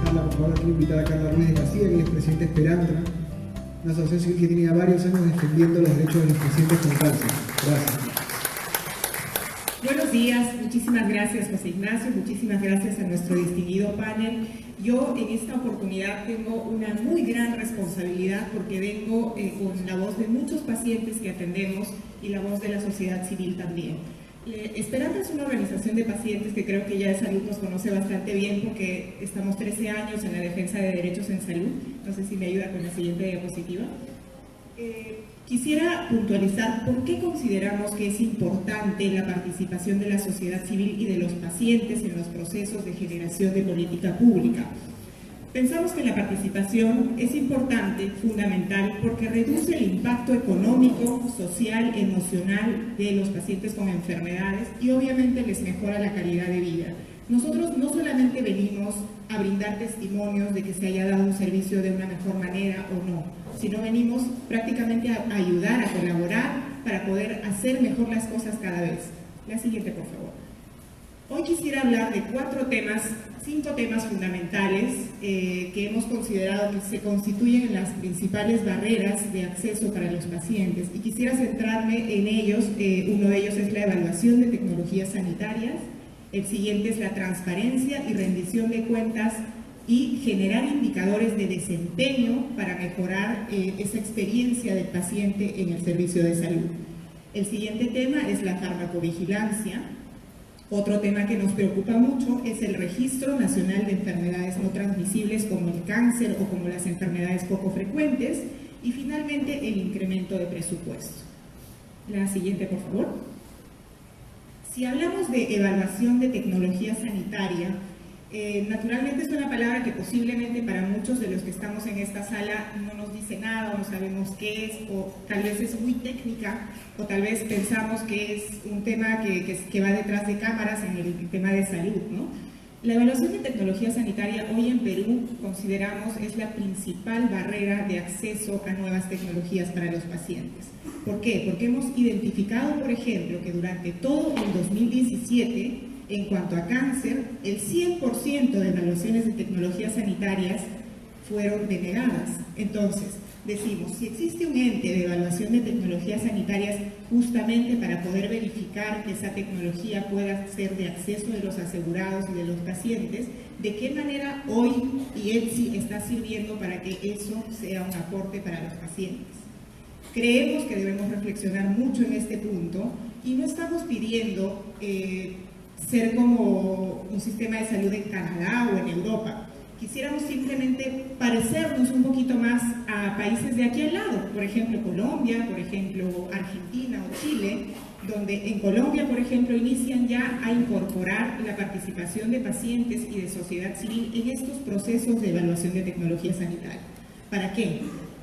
Carla, por favor, quiero invitar a Carla Ruiz de García, que es presidenta de Esperantra, una asociación que tiene ya varios años defendiendo los derechos de los pacientes con cáncer. Gracias. Buenos días, muchísimas gracias José Ignacio, muchísimas gracias a nuestro distinguido panel. Yo en esta oportunidad tengo una muy gran responsabilidad porque vengo con la voz de muchos pacientes que atendemos y la voz de la sociedad civil también. Esperantra es una organización de pacientes que creo que ya de salud nos conoce bastante bien porque estamos 13 años en la defensa de derechos en salud. No sé si me ayuda con la siguiente diapositiva. Quisiera puntualizar por qué consideramos que es importante la participación de la sociedad civil y de los pacientes en los procesos de generación de política pública. Pensamos que la participación es importante, fundamental, porque reduce el impacto económico, social, emocional de los pacientes con enfermedades y obviamente les mejora la calidad de vida. Nosotros no solamente venimos a brindar testimonios de que se haya dado un servicio de una mejor manera o no, sino venimos prácticamente a ayudar, a colaborar para poder hacer mejor las cosas cada vez. La siguiente, por favor. Hoy quisiera hablar de 5 temas fundamentales que hemos considerado que se constituyen en las principales barreras de acceso para los pacientes y quisiera centrarme en ellos. Uno de ellos es la evaluación de tecnologías sanitarias, el siguiente es la transparencia y rendición de cuentas y generar indicadores de desempeño para mejorar esa experiencia del paciente en el servicio de salud. El siguiente tema es la farmacovigilancia. Otro tema que nos preocupa mucho es el Registro Nacional de Enfermedades No Transmisibles como el cáncer o como las enfermedades poco frecuentes y finalmente el incremento de presupuesto. La siguiente, por favor. Si hablamos de evaluación de tecnología sanitaria, naturalmente es una palabra que posiblemente para muchos de los que estamos en esta sala no nos dice nada, o no sabemos qué es, o tal vez es muy técnica, o tal vez pensamos que es un tema que va detrás de cámaras en el tema de salud, ¿no? La evaluación de tecnología sanitaria hoy en Perú consideramos es la principal barrera de acceso a nuevas tecnologías para los pacientes. ¿Por qué? Porque hemos identificado, por ejemplo, que durante todo el 2017, en cuanto a cáncer, el 100% de evaluaciones de tecnologías sanitarias fueron denegadas. Entonces, decimos, si existe un ente de evaluación de tecnologías sanitarias justamente para poder verificar que esa tecnología pueda ser de acceso de los asegurados y de los pacientes, ¿de qué manera hoy IETSI está sirviendo para que eso sea un aporte para los pacientes? Creemos que debemos reflexionar mucho en este punto y no estamos pidiendo ser como un sistema de salud en Canadá o en Europa. Quisiéramos simplemente parecernos un poquito más a países de aquí al lado, por ejemplo Colombia, por ejemplo Argentina o Chile, donde en Colombia, por ejemplo, inician ya a incorporar la participación de pacientes y de sociedad civil en estos procesos de evaluación de tecnología sanitaria. ¿Para qué?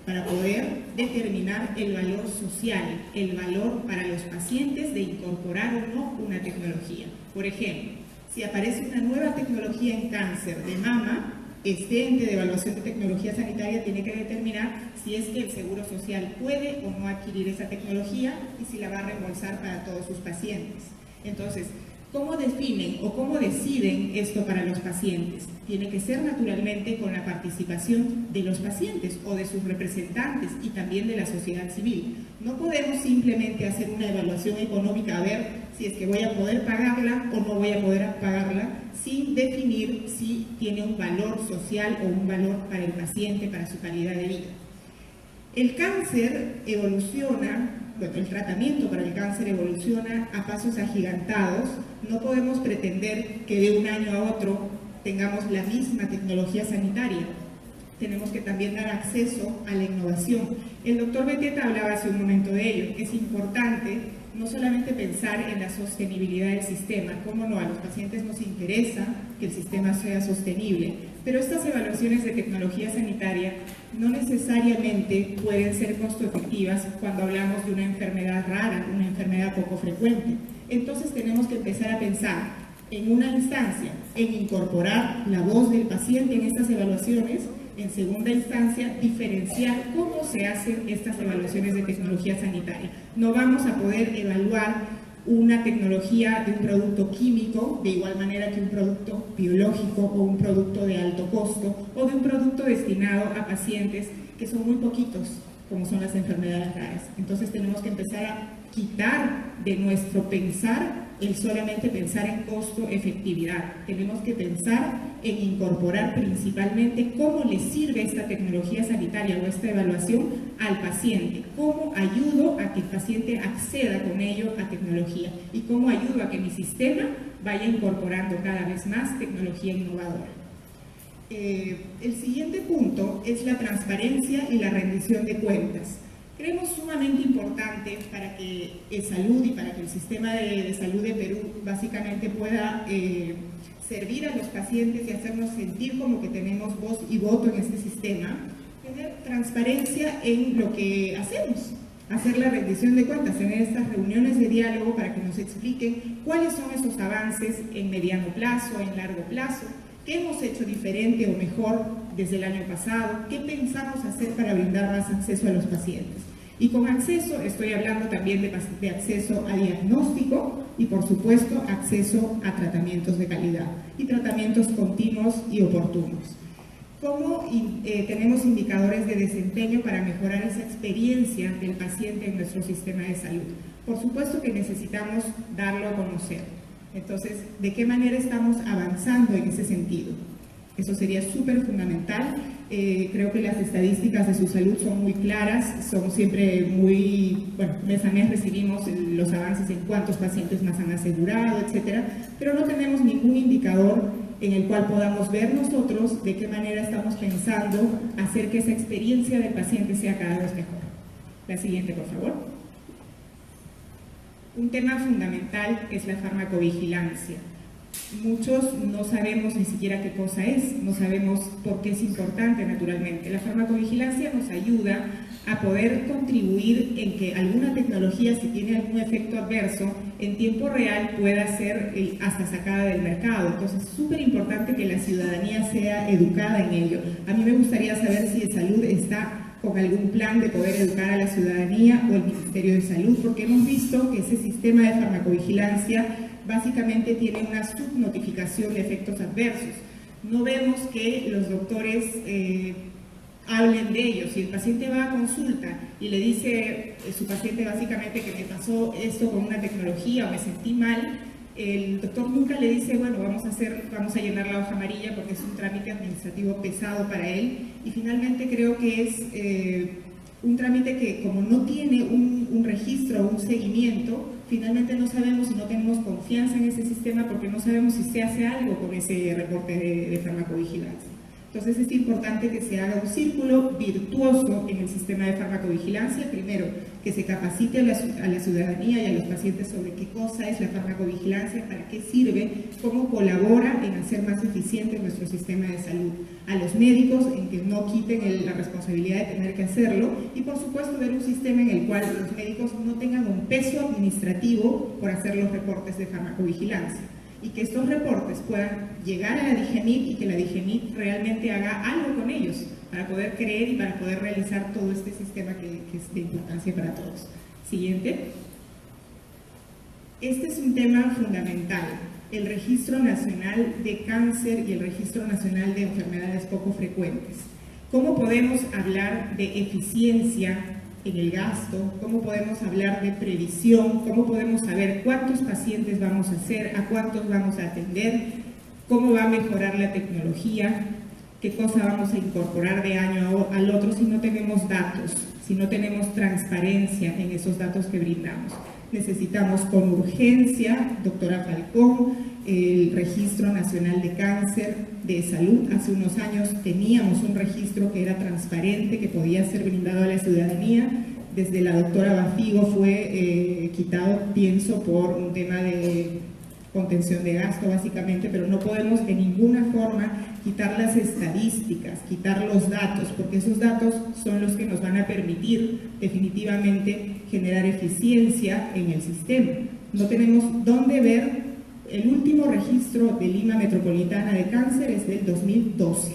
Para poder determinar el valor social, el valor para los pacientes de incorporar o no una tecnología. Por ejemplo, si aparece una nueva tecnología en cáncer de mama, este ente de evaluación de tecnología sanitaria tiene que determinar si es que el Seguro Social puede o no adquirir esa tecnología y si la va a reembolsar para todos sus pacientes. Entonces, ¿cómo definen o cómo deciden esto para los pacientes? Tiene que ser naturalmente con la participación de los pacientes o de sus representantes y también de la sociedad civil. No podemos simplemente hacer una evaluación económica a ver si es que voy a poder pagarla o no voy a poder pagarla sin definir si tiene un valor social o un valor para el paciente, para su calidad de vida. El cáncer evoluciona, bueno, el tratamiento para el cáncer evoluciona a pasos agigantados. No podemos pretender que de un año a otro tengamos la misma tecnología sanitaria. Tenemos que también dar acceso a la innovación. El doctor Beteta hablaba hace un momento de ello. Es importante no solamente pensar en la sostenibilidad del sistema, cómo no, a los pacientes nos interesa que el sistema sea sostenible, pero estas evaluaciones de tecnología sanitaria no necesariamente pueden ser costo efectivas cuando hablamos de una enfermedad rara, una enfermedad poco frecuente. Entonces tenemos que empezar a pensar en una instancia, en incorporar la voz del paciente en estas evaluaciones. En segunda instancia, diferenciar cómo se hacen estas evaluaciones de tecnología sanitaria. No vamos a poder evaluar una tecnología de un producto químico, de igual manera que un producto biológico o un producto de alto costo, o de un producto destinado a pacientes que son muy poquitos, como son las enfermedades raras. Entonces tenemos que empezar a quitar de nuestro pensar el solamente pensar en costo-efectividad. Tenemos que pensar en incorporar principalmente cómo le sirve esta tecnología sanitaria o esta evaluación al paciente, cómo ayudo a que el paciente acceda con ello a tecnología y cómo ayudo a que mi sistema vaya incorporando cada vez más tecnología innovadora. El siguiente punto es la transparencia y la rendición de cuentas. Creemos sumamente importante para que salud y para que el sistema de salud de Perú básicamente pueda servir a los pacientes y hacernos sentir como que tenemos voz y voto en este sistema, tener transparencia en lo que hacemos, hacer la rendición de cuentas, tener estas reuniones de diálogo para que nos expliquen cuáles son esos avances en mediano plazo, en largo plazo, qué hemos hecho diferente o mejor desde el año pasado, qué pensamos hacer para brindar más acceso a los pacientes. Y con acceso estoy hablando también de acceso a diagnóstico y por supuesto acceso a tratamientos de calidad y tratamientos continuos y oportunos. ¿Cómo tenemos indicadores de desempeño para mejorar esa experiencia del paciente en nuestro sistema de salud? Por supuesto que necesitamos darlo a conocer. Entonces, ¿de qué manera estamos avanzando en ese sentido? Eso sería súper fundamental. Creo que las estadísticas de su salud son muy claras, son siempre muy, bueno, mes a mes recibimos los avances en cuántos pacientes más han asegurado, etcétera, pero no tenemos ningún indicador en el cual podamos ver nosotros de qué manera estamos pensando hacer que esa experiencia del paciente sea cada vez mejor. La siguiente, por favor. Un tema fundamental es la farmacovigilancia. Muchos no sabemos ni siquiera qué cosa es, no sabemos por qué es importante naturalmente. La farmacovigilancia nos ayuda a poder contribuir en que alguna tecnología, si tiene algún efecto adverso, en tiempo real pueda ser hasta sacada del mercado. Entonces es súper importante que la ciudadanía sea educada en ello. A mí me gustaría saber si Salud está con algún plan de poder educar a la ciudadanía o el Ministerio de Salud, porque hemos visto que ese sistema de farmacovigilancia básicamente tiene una subnotificación de efectos adversos. No vemos que los doctores hablen de ellos. Si el paciente va a consulta y le dice su paciente básicamente que me pasó esto con una tecnología o me sentí mal, el doctor nunca le dice, bueno, vamos a llenar la hoja amarilla porque es un trámite administrativo pesado para él, y finalmente creo que es un trámite que, como no tiene un registro o un seguimiento, finalmente no sabemos si no tenemos confianza en ese sistema porque no sabemos si se hace algo con ese reporte de farmacovigilancia. Entonces es importante que se haga un círculo virtuoso en el sistema de farmacovigilancia. Primero, que se capacite a la ciudadanía y a los pacientes sobre qué cosa es la farmacovigilancia, para qué sirve, cómo colabora en hacer más eficiente nuestro sistema de salud. A los médicos en que no quiten la responsabilidad de tener que hacerlo, y por supuesto ver un sistema en el cual los médicos no tengan un peso administrativo por hacer los reportes de farmacovigilancia, y que estos reportes puedan llegar a la DIGEMIT y que la DIGEMIT realmente haga algo con ellos para poder creer y para poder realizar todo este sistema que es de importancia para todos. Siguiente. Este es un tema fundamental, el Registro Nacional de Cáncer y el Registro Nacional de Enfermedades Poco Frecuentes. ¿Cómo podemos hablar de eficiencia en el gasto? ¿Cómo podemos hablar de previsión? ¿Cómo podemos saber cuántos pacientes vamos a hacer, a cuántos vamos a atender? ¿Cómo va a mejorar la tecnología? ¿Qué cosa vamos a incorporar de año al otro si no tenemos datos, si no tenemos transparencia en esos datos que brindamos? Necesitamos con urgencia, doctora Falcón, el Registro Nacional de Cáncer de Salud. Hace unos años teníamos un registro que era transparente, que podía ser brindado a la ciudadanía. Desde la doctora Bafigo fue quitado, pienso, por un tema de contención de gasto básicamente, pero no podemos de ninguna forma quitar las estadísticas, quitar los datos, porque esos datos son los que nos van a permitir definitivamente generar eficiencia en el sistema. No tenemos dónde ver. El último registro de Lima Metropolitana de Cáncer es del 2012,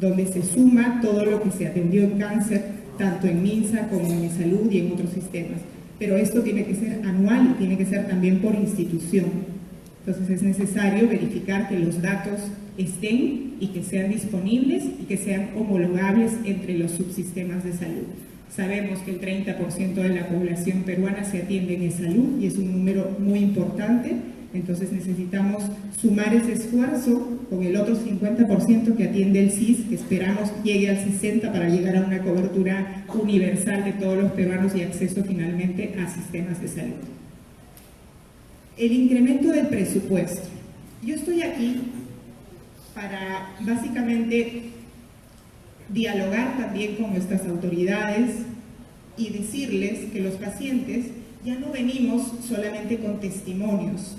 donde se suma todo lo que se atendió en cáncer, tanto en MINSA como en Salud y en otros sistemas. pero esto tiene que ser anual y tiene que ser también por institución. Entonces es necesario verificar que los datos estén y que sean disponibles y que sean homologables entre los subsistemas de salud. Sabemos que el 30% de la población peruana se atiende en salud y es un número muy importante, entonces necesitamos sumar ese esfuerzo con el otro 50% que atiende el CIS, que esperamos llegue al 60% para llegar a una cobertura universal de todos los peruanos y acceso finalmente a sistemas de salud. El incremento del presupuesto. Yo estoy aquí para básicamente dialogar también con nuestras autoridades y decirles que los pacientes ya no venimos solamente con testimonios,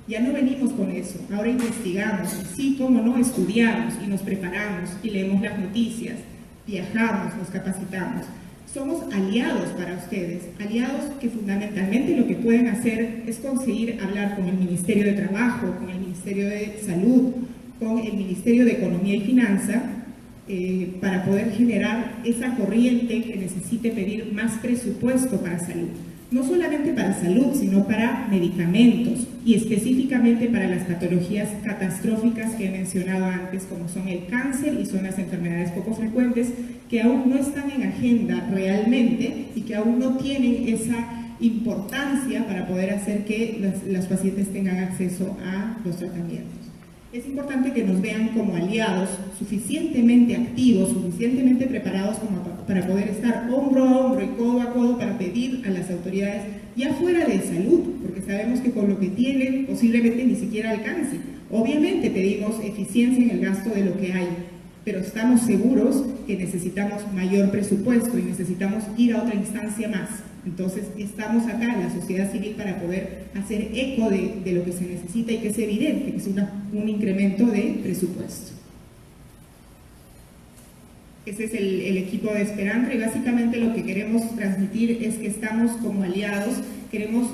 ya no venimos con eso, ahora investigamos, y sí, como no, estudiamos y nos preparamos y leemos las noticias, viajamos, nos capacitamos. Somos aliados para ustedes, aliados que fundamentalmente lo que pueden hacer es conseguir hablar con el Ministerio de Trabajo, con el Ministerio de Salud, con el Ministerio de Economía y Finanza, para poder generar esa corriente que necesite pedir más presupuesto para salud. No solamente para salud, sino para medicamentos y específicamente para las patologías catastróficas que he mencionado antes, como son el cáncer y son las enfermedades poco frecuentes, que aún no están en agenda realmente y que aún no tienen esa importancia para poder hacer que los pacientes tengan acceso a los tratamientos. Es importante que nos vean como aliados suficientemente activos, suficientemente preparados como para poder estar hombro a hombro y codo a codo para pedir a las autoridades ya fuera de salud, porque sabemos que con lo que tienen posiblemente ni siquiera alcance. Obviamente pedimos eficiencia en el gasto de lo que hay, pero estamos seguros que necesitamos mayor presupuesto y necesitamos ir a otra instancia más. Entonces estamos acá en la sociedad civil para poder hacer eco de lo que se necesita y que es evidente, que es un incremento de presupuesto. Ese es el equipo de Esperantra y básicamente lo que queremos transmitir es que estamos como aliados, queremos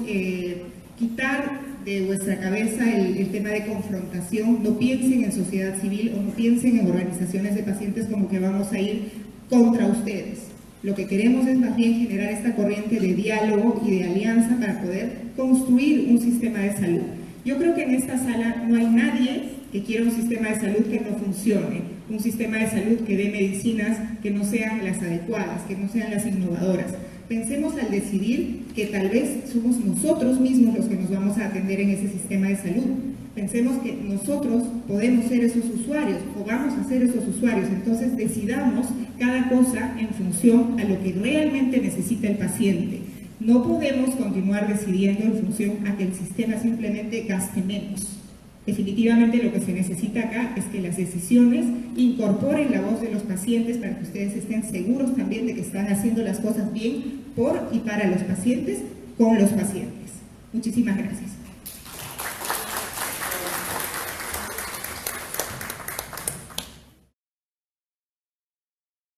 quitar de vuestra cabeza el tema de confrontación. No piensen en sociedad civil o no piensen en organizaciones de pacientes como que vamos a ir contra ustedes. Lo que queremos es más bien generar esta corriente de diálogo y de alianza para poder construir un sistema de salud. Yo creo que en esta sala no hay nadie que quiera un sistema de salud que no funcione, un sistema de salud que dé medicinas que no sean las adecuadas, que no sean las innovadoras. Pensemos al decidir que tal vez somos nosotros mismos los que nos vamos a atender en ese sistema de salud. Pensemos que nosotros podemos ser esos usuarios o vamos a ser esos usuarios, entonces decidamos cada cosa en función a lo que realmente necesita el paciente. No podemos continuar decidiendo en función a que el sistema simplemente gaste menos. Definitivamente lo que se necesita acá es que las decisiones incorporen la voz de los pacientes para que ustedes estén seguros también de que están haciendo las cosas bien por y para los pacientes, con los pacientes. Muchísimas gracias.